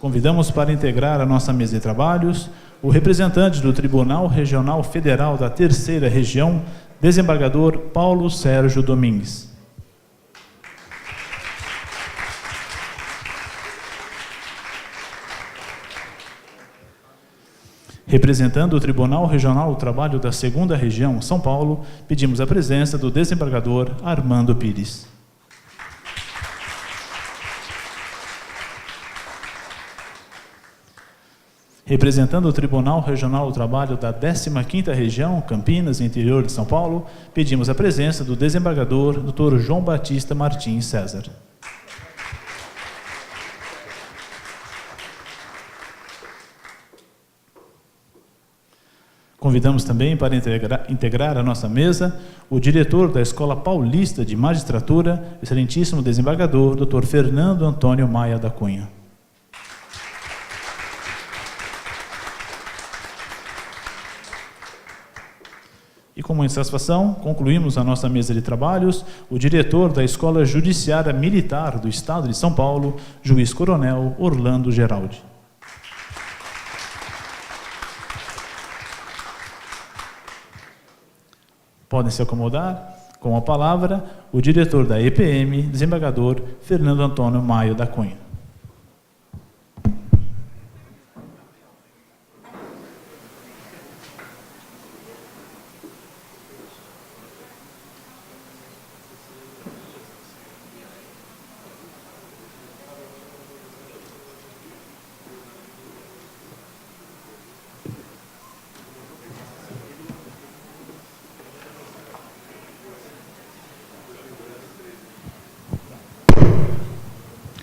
Convidamos para integrar a nossa mesa de trabalhos o representante do Tribunal Regional Federal da Terceira Região, desembargador Paulo Sérgio Domingues. Representando o Tribunal Regional do Trabalho da Segunda Região, São Paulo, pedimos a presença do desembargador Armando Pires. Representando o Tribunal Regional do Trabalho da 15ª Região, Campinas, interior de São Paulo, pedimos a presença do desembargador Dr. João Batista Martins César. Convidamos também para integrar a nossa mesa o diretor da Escola Paulista de Magistratura, excelentíssimo desembargador, Dr. Fernando Antônio Maia da Cunha. E com muita satisfação, concluímos a nossa mesa de trabalhos o diretor da Escola Judiciária Militar do Estado de São Paulo, Juiz Coronel Orlando Geraldi. Podem se acomodar. Com a palavra, o diretor da EPM, desembargador Fernando Antônio Maia da Cunha.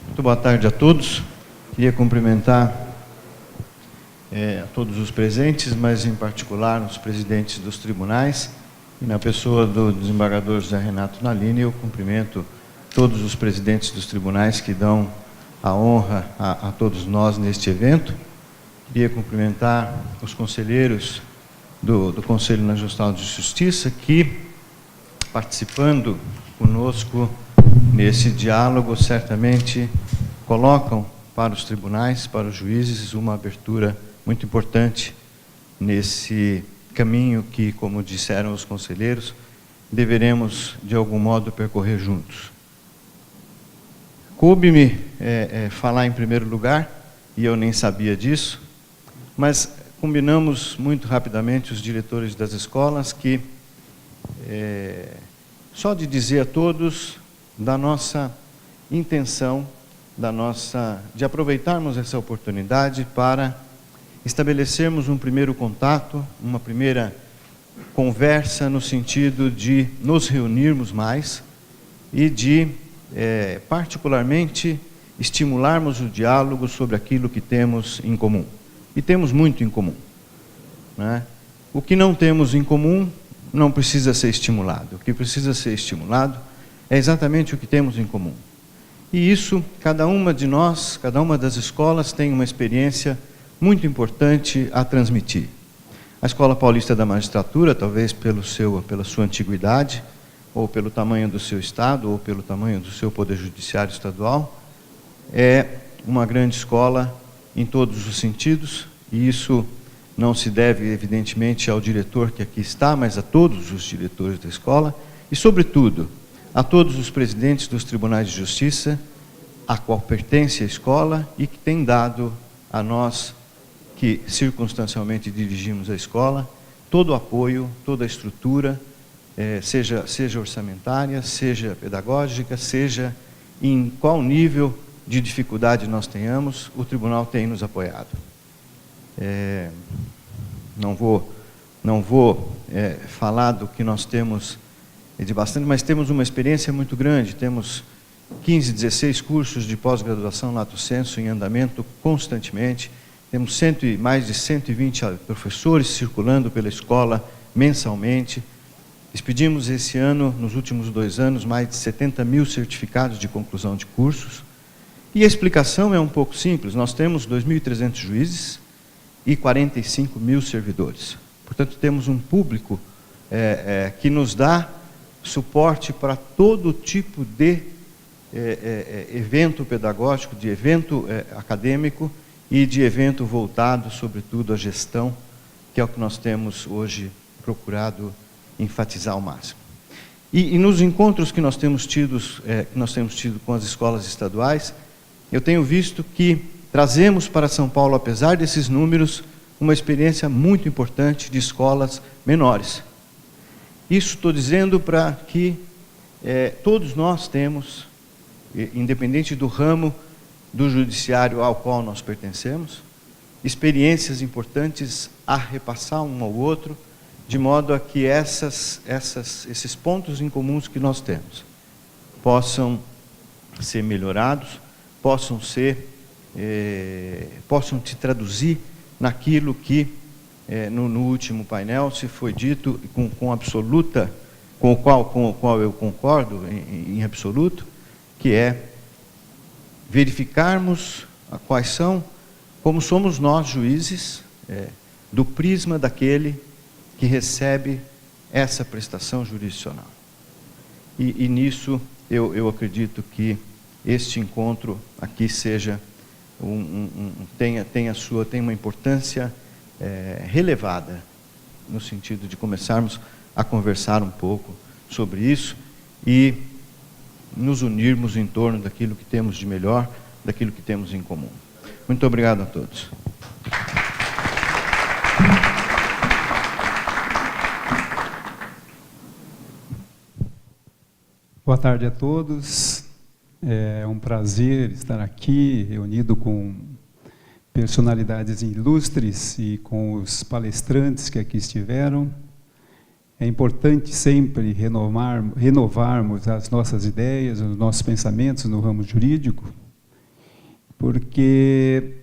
Muito boa tarde a todos. Queria cumprimentar a todos os presentes, mas em particular os presidentes dos tribunais, e na pessoa do desembargador José Renato Nalini, eu cumprimento todos os presidentes dos tribunais que dão a honra a todos nós neste evento. Queria cumprimentar os conselheiros do Conselho Nacional de Justiça que, participando conosco nesse diálogo, certamente colocam para os tribunais, para os juízes, uma abertura muito importante nesse caminho que, como disseram os conselheiros, deveremos, de algum modo, percorrer juntos. Coube-me falar em primeiro lugar, e eu nem sabia disso, mas combinamos muito rapidamente, os diretores das escolas, que só de dizer a todos da nossa intenção, de aproveitarmos essa oportunidade para estabelecermos um primeiro contato, uma primeira conversa no sentido de nos reunirmos mais e de, particularmente, estimularmos o diálogo sobre aquilo que temos em comum. E temos muito em comum, né? O que não temos em comum não precisa ser estimulado. O que precisa ser estimulado é exatamente o que temos em comum. E isso, cada uma de nós, cada uma das escolas tem uma experiência muito importante a transmitir. A Escola Paulista da Magistratura, talvez pela sua antiguidade, ou pelo tamanho do seu estado, ou pelo tamanho do seu Poder Judiciário Estadual, é uma grande escola em todos os sentidos, e isso não se deve, evidentemente, ao diretor que aqui está, mas a todos os diretores da escola, e, sobretudo, a todos os presidentes dos tribunais de justiça, a qual pertence a escola e que tem dado a nós, que circunstancialmente dirigimos a escola, todo o apoio, toda a estrutura, seja orçamentária, seja pedagógica, seja em qual nível de dificuldade nós tenhamos, o tribunal tem nos apoiado. Não vou falar do que nós temos de bastante, mas temos uma experiência muito grande, temos 15, 16 cursos de pós-graduação lato sensu em andamento constantemente, temos mais de 120 professores circulando pela escola mensalmente, expedimos esse ano, nos últimos 2 anos, mais de 70 mil certificados de conclusão de cursos, e a explicação é um pouco simples, nós temos 2.300 juízes e 45 mil servidores, portanto temos um público que nos dá suporte para todo tipo de evento pedagógico, de evento acadêmico, e de evento voltado, sobretudo, à gestão, que é o que nós temos hoje procurado enfatizar ao máximo. E nos encontros que nós temos tido com as escolas estaduais, eu tenho visto que trazemos para São Paulo, apesar desses números, uma experiência muito importante de escolas menores. Isso estou dizendo para que todos nós temos, independente do ramo do judiciário ao qual nós pertencemos, experiências importantes a repassar um ao outro, de modo a que esses pontos em comuns que nós temos possam ser melhorados, possam se traduzir naquilo que no último painel se foi dito com o qual eu concordo em absoluto, que é verificarmos como somos nós juízes, do prisma daquele que recebe essa prestação jurisdicional. E nisso eu acredito que este encontro aqui seja tem uma importância relevada, no sentido de começarmos a conversar um pouco sobre isso e nos unirmos em torno daquilo que temos de melhor, daquilo que temos em comum. Muito obrigado a todos. Boa tarde a todos. É um prazer estar aqui, reunido com personalidades ilustres e com os palestrantes que aqui estiveram. É importante sempre renovarmos as nossas ideias, os nossos pensamentos no ramo jurídico, porque,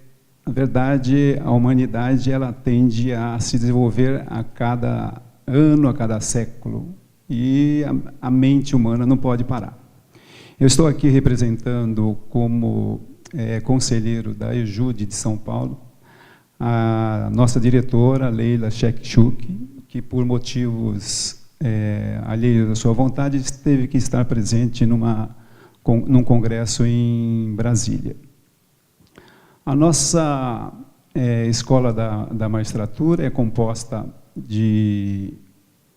na verdade, a humanidade ela tende a se desenvolver a cada ano, a cada século, e a mente humana não pode parar. Eu estou aqui representando como conselheiro da EJUDE de São Paulo, a nossa diretora, Leila Shekchuk, que por motivos alheios à sua vontade, teve que estar presente num congresso em Brasília. A nossa escola da magistratura é composta de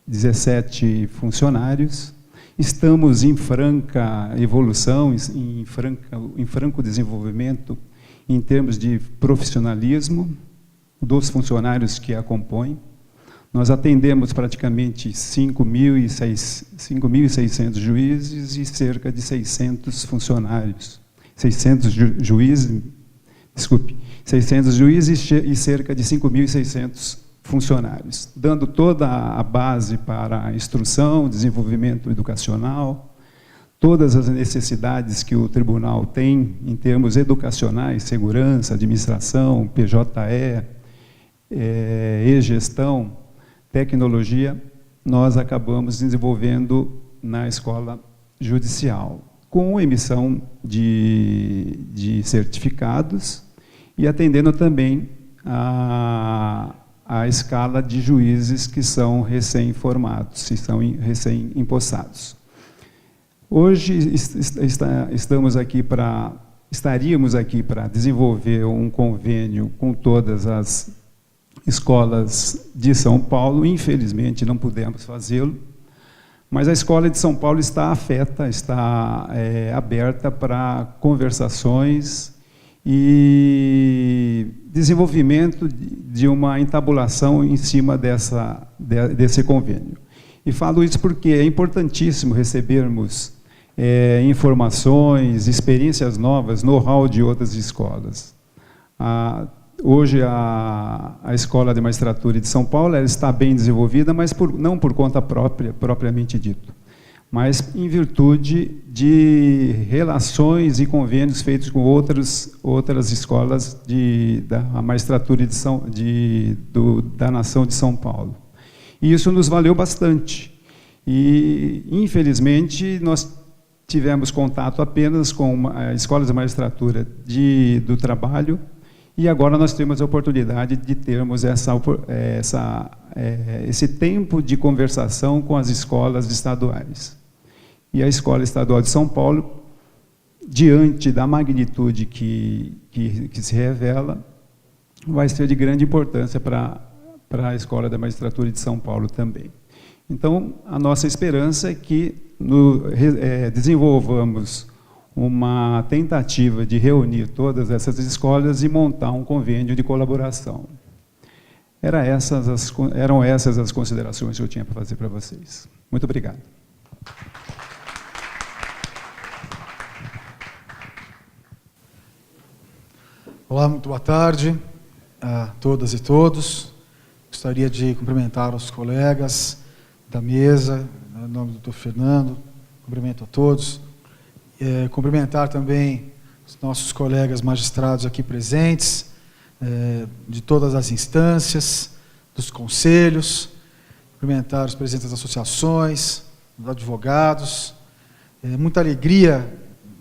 17 funcionários. Estamos em franca evolução, em franco desenvolvimento em termos de profissionalismo dos funcionários que a compõem. Nós atendemos praticamente 5.600 juízes e cerca de 600 funcionários. 600 juízes e cerca de 5.600 funcionários, dando toda a base para a instrução, desenvolvimento educacional, todas as necessidades que o tribunal tem em termos educacionais, segurança, administração, PJE, e-gestão, tecnologia, nós acabamos desenvolvendo na escola judicial, com emissão de certificados e atendendo também a escala de juízes que são recém-formados, que são recém-impossados. Hoje estaríamos aqui para desenvolver um convênio com todas as escolas de São Paulo. Infelizmente, não pudemos fazê-lo, mas a escola de São Paulo está aberta para conversações e desenvolvimento de uma entabulação em cima desse convênio. E falo isso porque é importantíssimo recebermos informações, experiências novas, know-how de outras escolas. Hoje, a Escola de Magistratura de São Paulo ela está bem desenvolvida, mas não por conta própria, propriamente dito, mas em virtude de relações e convênios feitos com outras escolas da magistratura da nação de São Paulo. E isso nos valeu bastante. E, infelizmente, nós tivemos contato apenas com escolas de magistratura do trabalho, e agora nós temos a oportunidade de termos esse tempo de conversação com as escolas estaduais. E a Escola Estadual de São Paulo, diante da magnitude que se revela, vai ser de grande importância para a Escola da Magistratura de São Paulo também. Então, a nossa esperança é que desenvolvamos uma tentativa de reunir todas essas escolas e montar um convênio de colaboração. Eram essas as considerações que eu tinha para fazer para vocês. Muito obrigado. Olá, muito boa tarde a todas e todos. Gostaria de cumprimentar os colegas da mesa, em nome do Dr. Fernando, cumprimento a todos. Cumprimentar também os nossos colegas magistrados aqui presentes, de todas as instâncias, dos conselhos, cumprimentar os presidentes das associações, os advogados. Muita alegria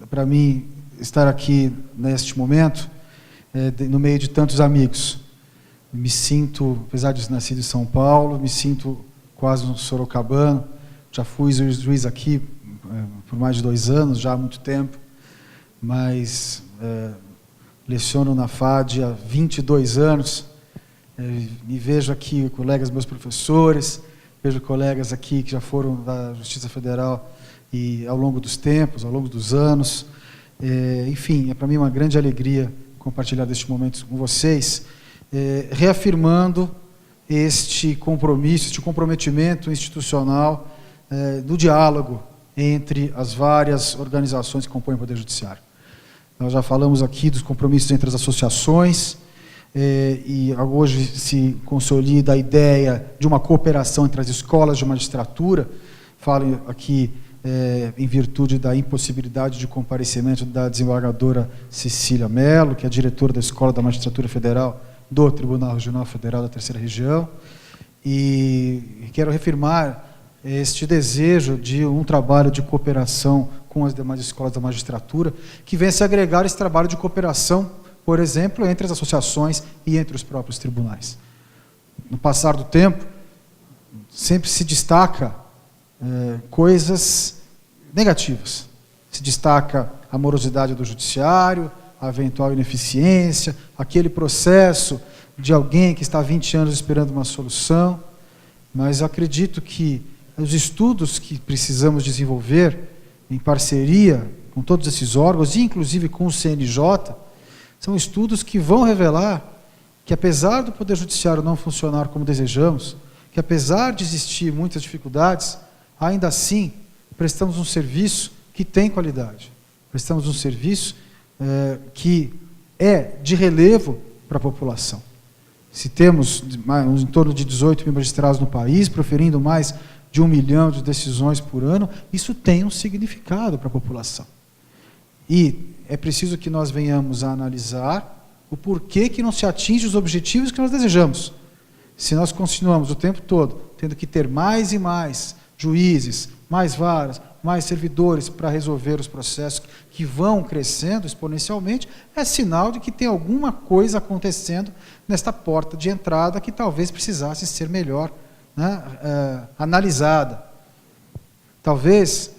para mim estar aqui neste momento, no meio de tantos amigos. Me sinto, apesar de ter nascido em São Paulo, me sinto quase um sorocabano. Já fui juiz aqui por mais de 2 anos, já há muito tempo, mas leciono na FAD há 22 anos. Me vejo aqui colegas, meus professores, vejo colegas aqui que já foram da Justiça Federal e ao longo dos tempos, ao longo dos anos. Enfim, é para mim uma grande alegria compartilhar deste momento com vocês, reafirmando este compromisso, este comprometimento institucional do diálogo entre as várias organizações que compõem o Poder Judiciário. Nós já falamos aqui dos compromissos entre as associações, e hoje se consolida a ideia de uma cooperação entre as escolas de magistratura. Falo aqui em virtude da impossibilidade de comparecimento da desembargadora Cecília Mello, que é a diretora da Escola da Magistratura Federal do Tribunal Regional Federal da Terceira Região, e quero reafirmar este desejo de um trabalho de cooperação com as demais escolas da magistratura, que venha se agregar esse trabalho de cooperação, por exemplo, entre as associações e entre os próprios tribunais. No passar do tempo, sempre se destaca coisas negativas. Se destaca a morosidade do judiciário, a eventual ineficiência, aquele processo de alguém que está há 20 anos esperando uma solução. Mas acredito que os estudos que precisamos desenvolver em parceria com todos esses órgãos, e inclusive com o CNJ, são estudos que vão revelar que, apesar do Poder Judiciário não funcionar como desejamos, que apesar de existir muitas dificuldades, ainda assim prestamos um serviço que tem qualidade, prestamos um serviço que é de relevo para a população. Se temos em torno de 18 mil magistrados no país, proferindo mais de 1 milhão de decisões por ano, isso tem um significado para a população. E é preciso que nós venhamos a analisar o porquê que não se atinge os objetivos que nós desejamos. Se nós continuamos o tempo todo tendo que ter mais e mais juízes, mais varas, mais servidores para resolver os processos que vão crescendo exponencialmente, é sinal de que tem alguma coisa acontecendo nesta porta de entrada que talvez precisasse ser melhor analisada. Talvez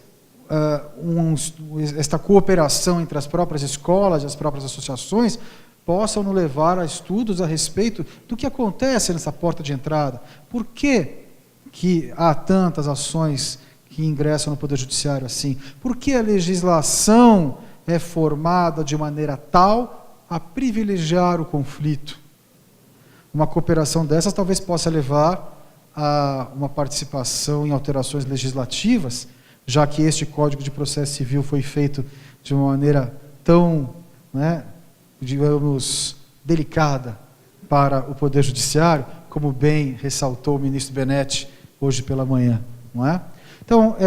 esta cooperação entre as próprias escolas e as próprias associações possam nos levar a estudos a respeito do que acontece nessa porta de entrada. Por que há tantas ações que ingressam no Poder Judiciário assim? Por que a legislação é formada de maneira tal a privilegiar o conflito? Uma cooperação dessas talvez possa levar a uma participação em alterações legislativas, já que este Código de Processo Civil foi feito de uma maneira tão, digamos, delicada para o Poder Judiciário, como bem ressaltou o ministro Benetti hoje pela manhã, não é? Então,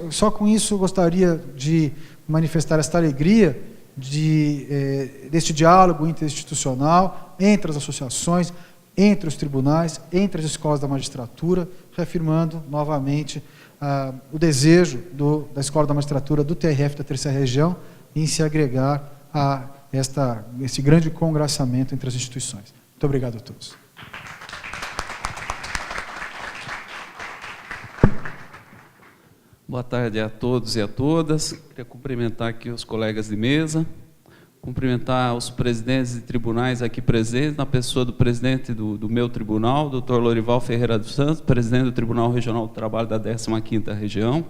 só com isso eu gostaria de manifestar esta alegria deste diálogo interinstitucional entre as associações, entre os tribunais, entre as escolas da magistratura, reafirmando novamente o desejo da Escola da Magistratura do TRF da Terceira Região em se agregar a esse grande congraçamento entre as instituições. Muito obrigado a todos. Boa tarde a todos e a todas. Queria cumprimentar aqui os colegas de mesa, cumprimentar os presidentes de tribunais aqui presentes, na pessoa do presidente do meu tribunal, Dr. Lorival Ferreira dos Santos, presidente do Tribunal Regional do Trabalho da 15ª Região.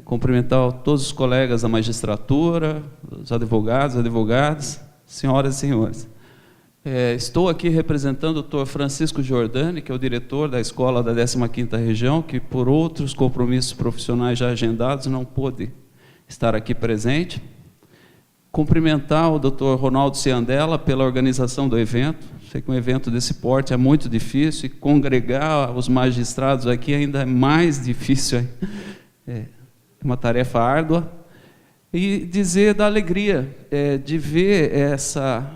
Cumprimentar todos os colegas da magistratura, os advogados, advogadas, senhoras e senhores. Estou aqui representando o Dr. Francisco Giordani, que é o diretor da escola da 15ª Região, que por outros compromissos profissionais já agendados não pôde estar aqui presente. Cumprimentar o Dr. Ronaldo Ciandella pela organização do evento. Sei que um evento desse porte é muito difícil e congregar os magistrados aqui ainda é mais difícil. É uma tarefa árdua. E dizer da alegria de ver essa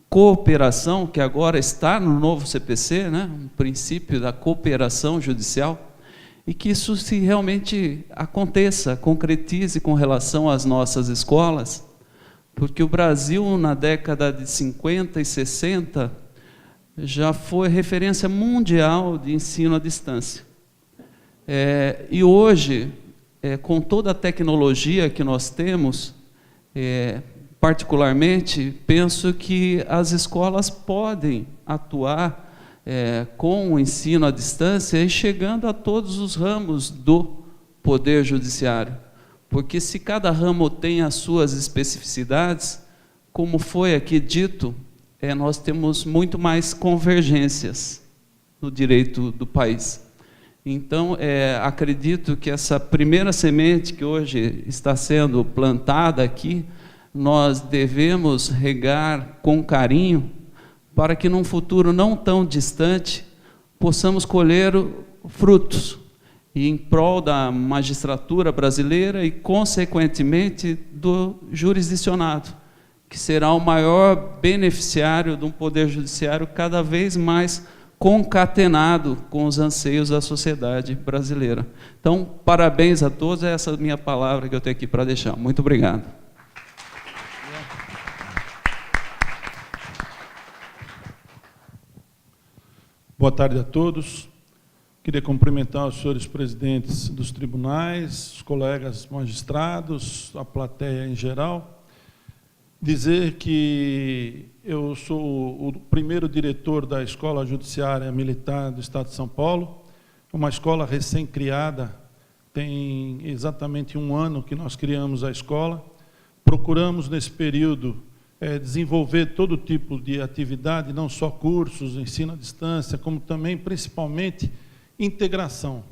cooperação que agora está no novo CPC, né? Um princípio da cooperação judicial, e que isso se realmente aconteça, concretize com relação às nossas escolas, porque o Brasil, na década de 50 e 60, já foi referência mundial de ensino à distância. E hoje, com toda a tecnologia que nós temos, particularmente, penso que as escolas podem atuar com o ensino à distância e chegando a todos os ramos do Poder Judiciário. Porque se cada ramo tem as suas especificidades, como foi aqui dito, nós temos muito mais convergências no direito do país. Então, acredito que essa primeira semente que hoje está sendo plantada aqui, nós devemos regar com carinho, para que num futuro não tão distante, possamos colher frutos, e em prol da magistratura brasileira e, consequentemente, do jurisdicionado, que será o maior beneficiário de um poder judiciário cada vez mais concatenado com os anseios da sociedade brasileira. Então, parabéns a todos, essa é a minha palavra que eu tenho aqui para deixar. Muito obrigado. Boa tarde a todos. Queria cumprimentar os senhores presidentes dos tribunais, os colegas magistrados, a plateia em geral. Dizer que eu sou o primeiro diretor da Escola Judiciária Militar do Estado de São Paulo, uma escola recém-criada, tem exatamente 1 ano que nós criamos a escola. Procuramos, nesse período, desenvolver todo tipo de atividade, não só cursos, ensino à distância, como também, principalmente, integração.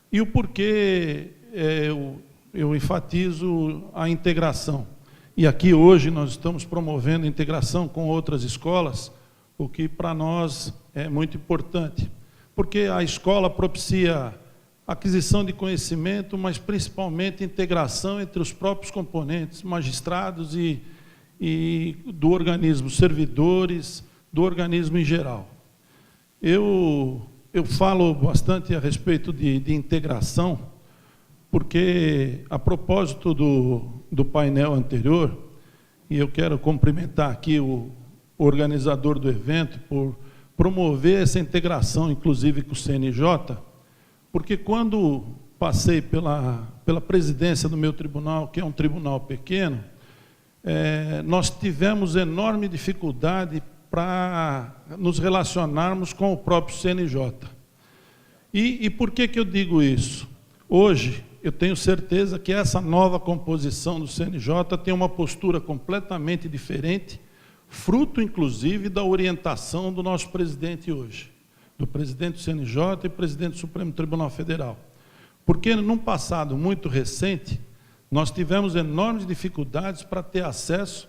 E o porquê eu enfatizo a integração. E aqui hoje nós estamos promovendo a integração com outras escolas, o que para nós é muito importante, porque a escola propicia aquisição de conhecimento, mas principalmente integração entre os próprios componentes, magistrados e do organismo, servidores, do organismo em geral. Eu falo bastante a respeito de integração, porque, a propósito do painel anterior, e eu quero cumprimentar aqui o organizador do evento por promover essa integração, inclusive com o CNJ, porque quando passei pela presidência do meu tribunal, que é um tribunal pequeno, nós tivemos enorme dificuldade para nos relacionarmos com o próprio CNJ. E por que eu digo isso? Hoje, eu tenho certeza que essa nova composição do CNJ tem uma postura completamente diferente, fruto, inclusive, da orientação do nosso presidente hoje, do presidente do CNJ e presidente do Supremo Tribunal Federal. Porque, num passado muito recente, nós tivemos enormes dificuldades para ter acesso,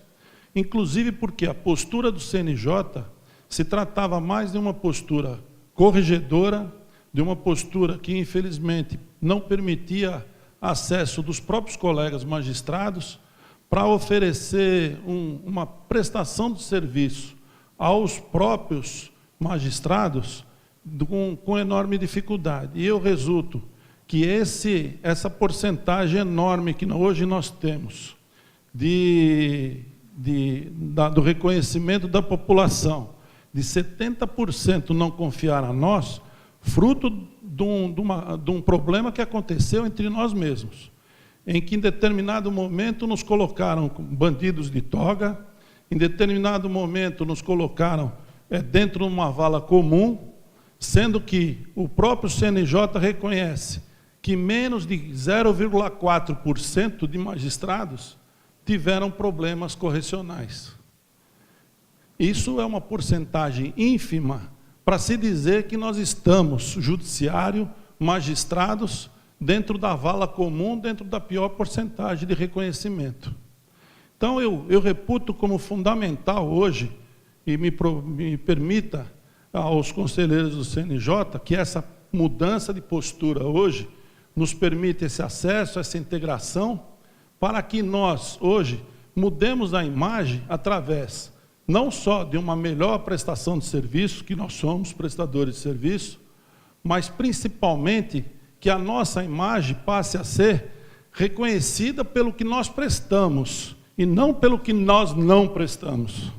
inclusive porque a postura do CNJ se tratava mais de uma postura corregedora, de uma postura que, infelizmente, não permitia acesso dos próprios colegas magistrados para oferecer uma prestação de serviço aos próprios magistrados com enorme dificuldade. E eu resulto que essa porcentagem enorme que hoje nós temos do reconhecimento da população, de 70% não confiar a nós, fruto de um problema que aconteceu entre nós mesmos. em que em determinado momento nos colocaram como bandidos de toga, em determinado momento nos colocaram dentro de uma vala comum, sendo que o próprio CNJ reconhece que menos de 0,4% de magistrados tiveram problemas correcionais. Isso é uma porcentagem ínfima para se dizer que nós estamos, judiciário, magistrados, dentro da vala comum, dentro da pior porcentagem de reconhecimento. Então, eu reputo como fundamental hoje, e me permita aos conselheiros do CNJ, que essa mudança de postura hoje nos permite esse acesso, essa integração, para que nós, hoje, mudemos a imagem através, não só de uma melhor prestação de serviço, que nós somos prestadores de serviço, mas principalmente que a nossa imagem passe a ser reconhecida pelo que nós prestamos e não pelo que nós não prestamos.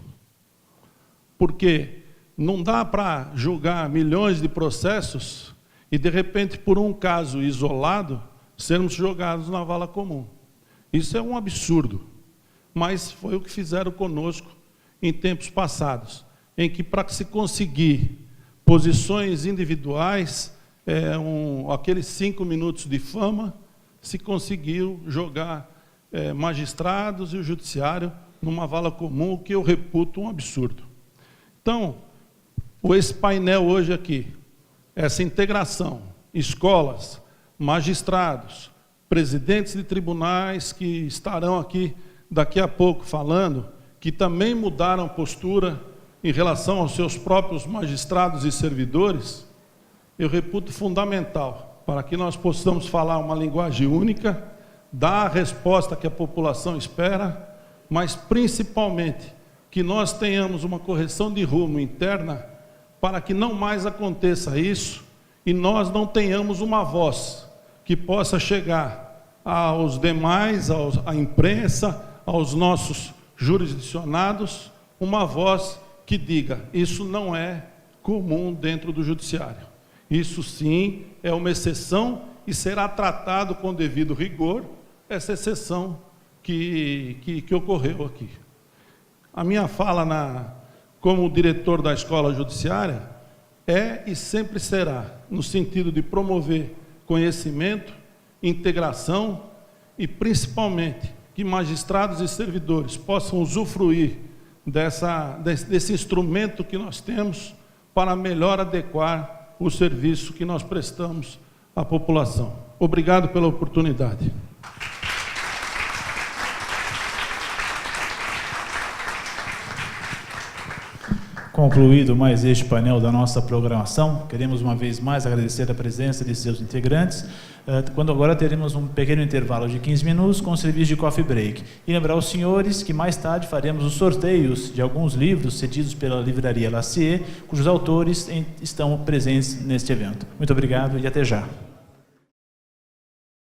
Porque não dá para julgar milhões de processos e, de repente, por um caso isolado, sermos jogados na vala comum. Isso é um absurdo, mas foi o que fizeram conosco em tempos passados, em que, para se conseguir posições individuais, aqueles 5 minutos de fama, se conseguiu jogar magistrados e o judiciário numa vala comum, o que eu reputo um absurdo. Então, esse painel hoje aqui, essa integração, escolas, magistrados, presidentes de tribunais que estarão aqui daqui a pouco falando, que também mudaram postura em relação aos seus próprios magistrados e servidores, eu reputo fundamental para que nós possamos falar uma linguagem única, dar a resposta que a população espera, mas principalmente que nós tenhamos uma correção de rumo interna para que não mais aconteça isso e nós não tenhamos uma voz que possa chegar aos demais, à imprensa, aos nossos jurisdicionados, uma voz que diga: isso não é comum dentro do judiciário. Isso sim é uma exceção e será tratado com devido rigor essa exceção que ocorreu aqui. A minha fala como diretor da escola judiciária é e sempre será no sentido de promover conhecimento, integração e principalmente que magistrados e servidores possam usufruir desse instrumento que nós temos para melhor adequar o serviço que nós prestamos à população. Obrigado pela oportunidade. Concluído mais este painel da nossa programação, queremos uma vez mais agradecer a presença de seus integrantes, quando agora teremos um pequeno intervalo de 15 minutos com o serviço de coffee break. E lembrar aos senhores que mais tarde faremos os sorteios de alguns livros cedidos pela Livraria Lacier, cujos autores estão presentes neste evento. Muito obrigado e até já.